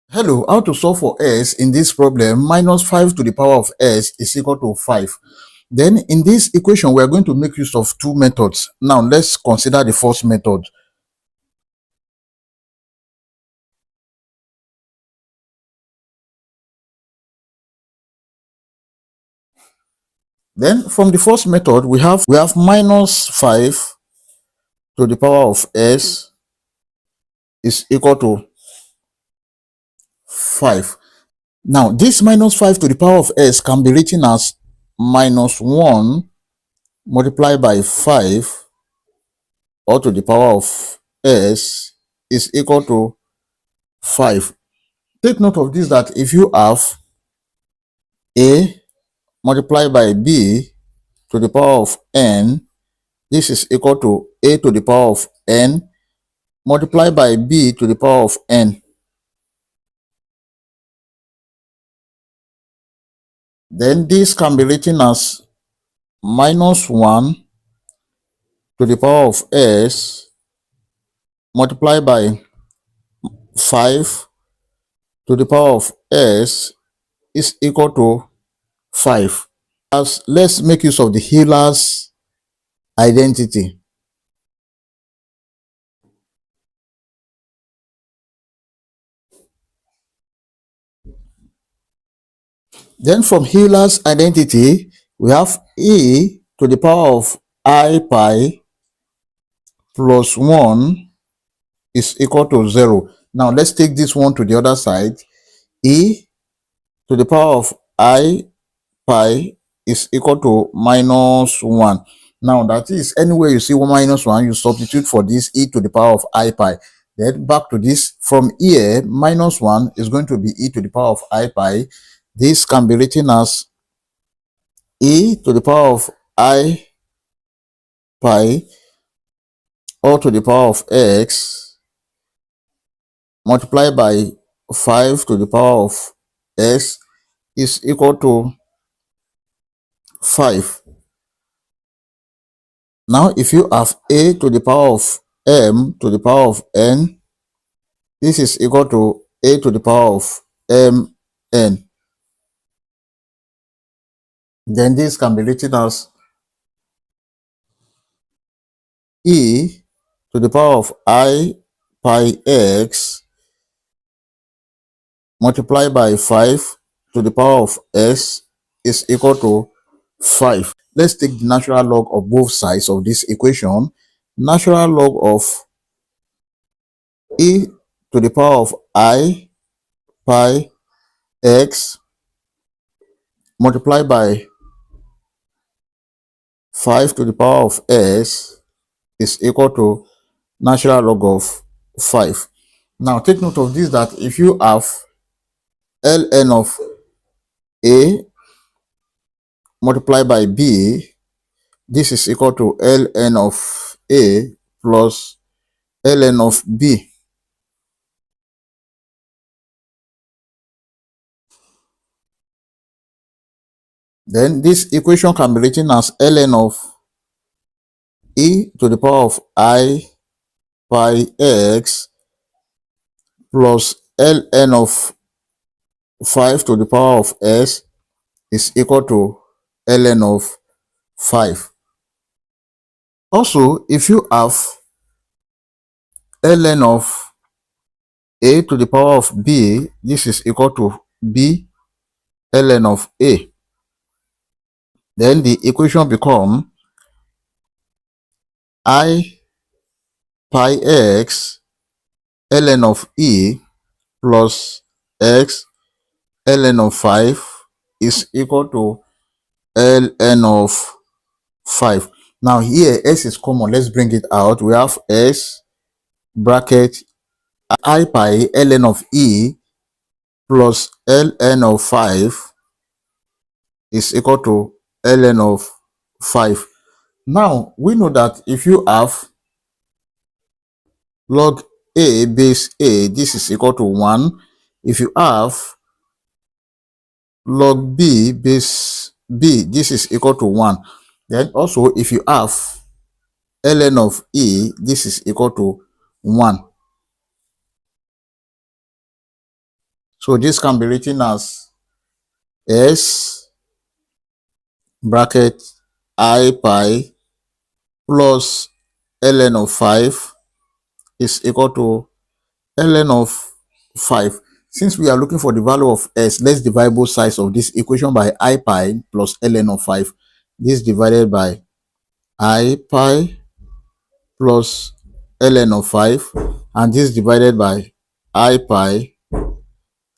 Hello, how to solve for s in this problem? Minus 5 to the power of s is equal to 5. Then in this equation, we are going to make use of two methods. Now let's consider the first method. Then from the first method, we have minus 5 to the power of s is equal to 5. Now this minus 5 to the power of s can be written as minus 1 multiplied by 5 all to the power of s is equal to 5. Take note of this, that if you have a multiplied by b to the power of n, this is equal to a to the power of n multiplied by b to the power of n. Then this can be written as minus 1 to the power of s multiplied by 5 to the power of s is equal to 5. As let's make use of the Euler's identity. Then from Euler's identity, we have e to the power of I pi plus 1 is equal to 0. Now let's take this one to the other side. E to the power of I pi is equal to minus 1. Now that is, anywhere you see minus 1, you substitute for this e to the power of I pi. Then back to this, from here, minus 1 is going to be e to the power of I pi. This can be written as e to the power of I pi all to the power of x multiplied by 5 to the power of s is equal to 5. Now if you have a to the power of m to the power of n, this is equal to a to the power of mn. Then this can be written as e to the power of I pi x multiplied by 5 to the power of s is equal to 5. Let's take the natural log of both sides of this equation. Natural log of e to the power of I pi x multiplied by 5 to the power of s is equal to natural log of 5. Now take note of this, that if you have ln of a multiplied by b, this is equal to ln of a plus ln of b. Then this equation can be written as ln of e to the power of I pi x plus ln of 5 to the power of s is equal to ln of 5. Also, if you have ln of a to the power of b, this is equal to b ln of a. Then the equation become I pi x ln of e plus x ln of 5 is equal to ln of 5. Now here s is common. Let's bring it out. We have s bracket I pi ln of e plus ln of 5 is equal to ln of 5. Now we know that if you have log a base a, this is equal to 1. If you have log b base b, this is equal to 1. Then also if you have ln of e, this is equal to 1. So this can be written as S bracket I pi plus ln of 5 is equal to ln of 5. Since we are looking for the value of s, let's divide both sides of this equation by I pi plus ln of 5. This divided by I pi plus ln of 5, and this divided by I pi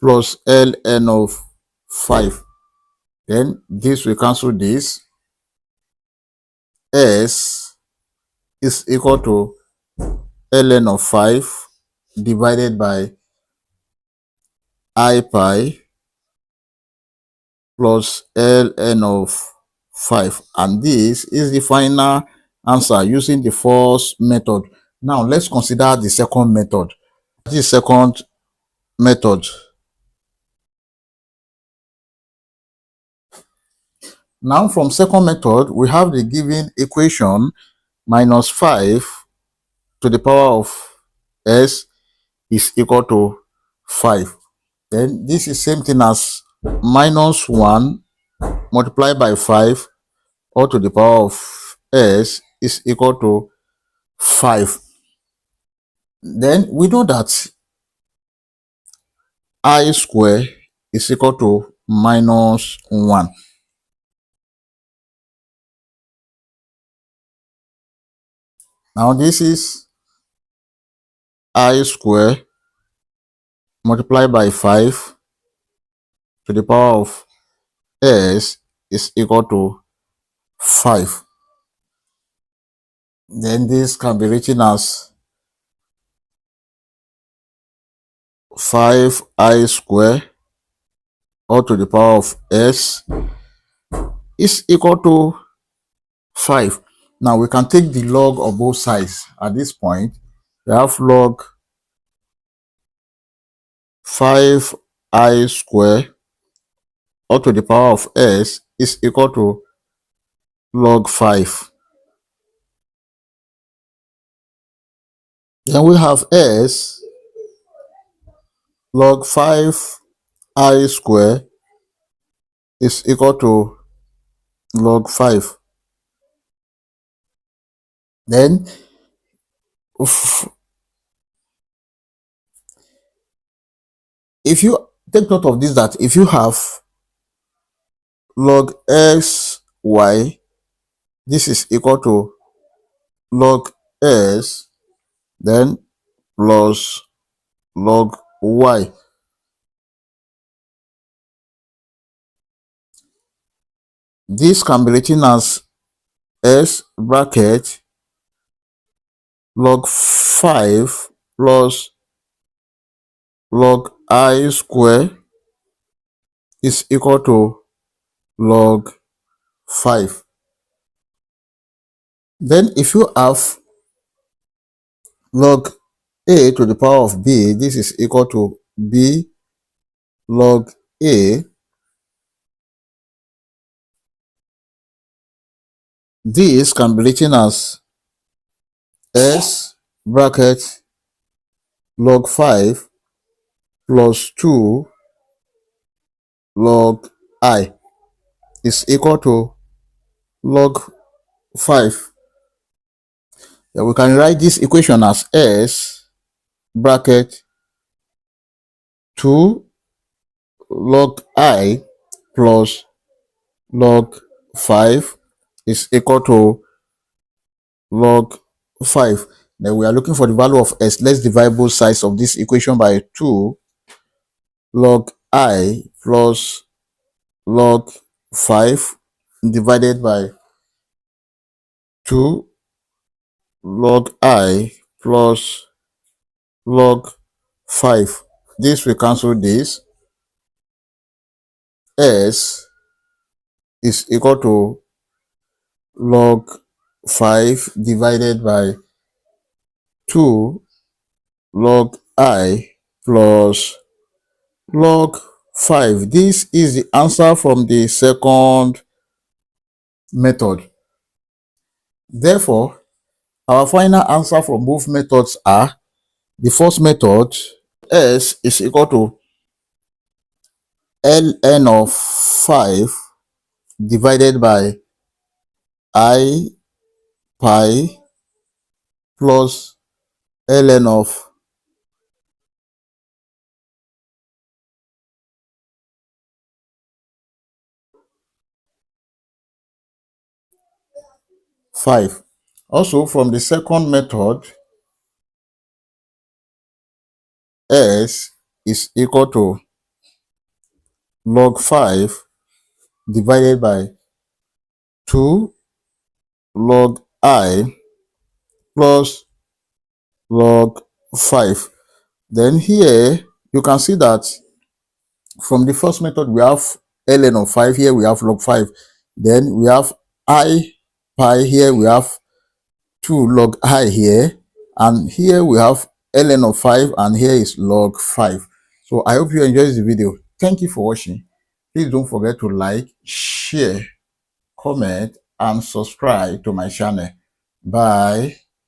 plus ln of 5. Then this will cancel this. S is equal to ln of 5 divided by I pi plus ln of 5, and this is the final answer using the first method. Now let's consider the second method. This second method. Now from second method, we have the given equation minus 5 to the power of s is equal to 5. Then this is same thing as minus 1 multiplied by 5 all to the power of s is equal to 5. Then we know that I square is equal to minus 1. Now this is I square multiplied by 5 to the power of s is equal to 5. Then this can be written as 5I square all to the power of s is equal to 5. Now we can take the log of both sides. At this point, we have log 5I square all to the power of s is equal to log 5. Then we have s log 5I square is equal to log 5. Then if you take note of this, that if you have log x y, this is equal to log s then plus log y. This can be written as s bracket log 5 plus log I square is equal to log 5. Then if you have log a to the power of b, this is equal to b log a. This can be written as s bracket log 5 plus 2 log I is equal to log 5. Then we can write this equation as s bracket 2 log I plus log 5 is equal to log 5. Then we are looking for the value of s. Let's divide both sides of this equation by 2 log I plus log 5 divided by 2 log I plus log 5. This will cancel this. S is equal to log 5 divided by 2 log I plus log 5. This is the answer from the second method. Therefore, our final answer from both methods are: the first method, s is equal to ln of 5 divided by I pi plus ln of 5. Also, from the second method, s is equal to log 5 divided by 2 log I plus log 5. Then here you can see that from the first method we have ln of 5, here we have log 5. Then we have I pi, here we have 2 log I here, and here we have ln of 5, and here is log 5. So I hope you enjoyed the video. Thank you for watching. Please don't forget to like, share, comment, and subscribe to my channel. Bye.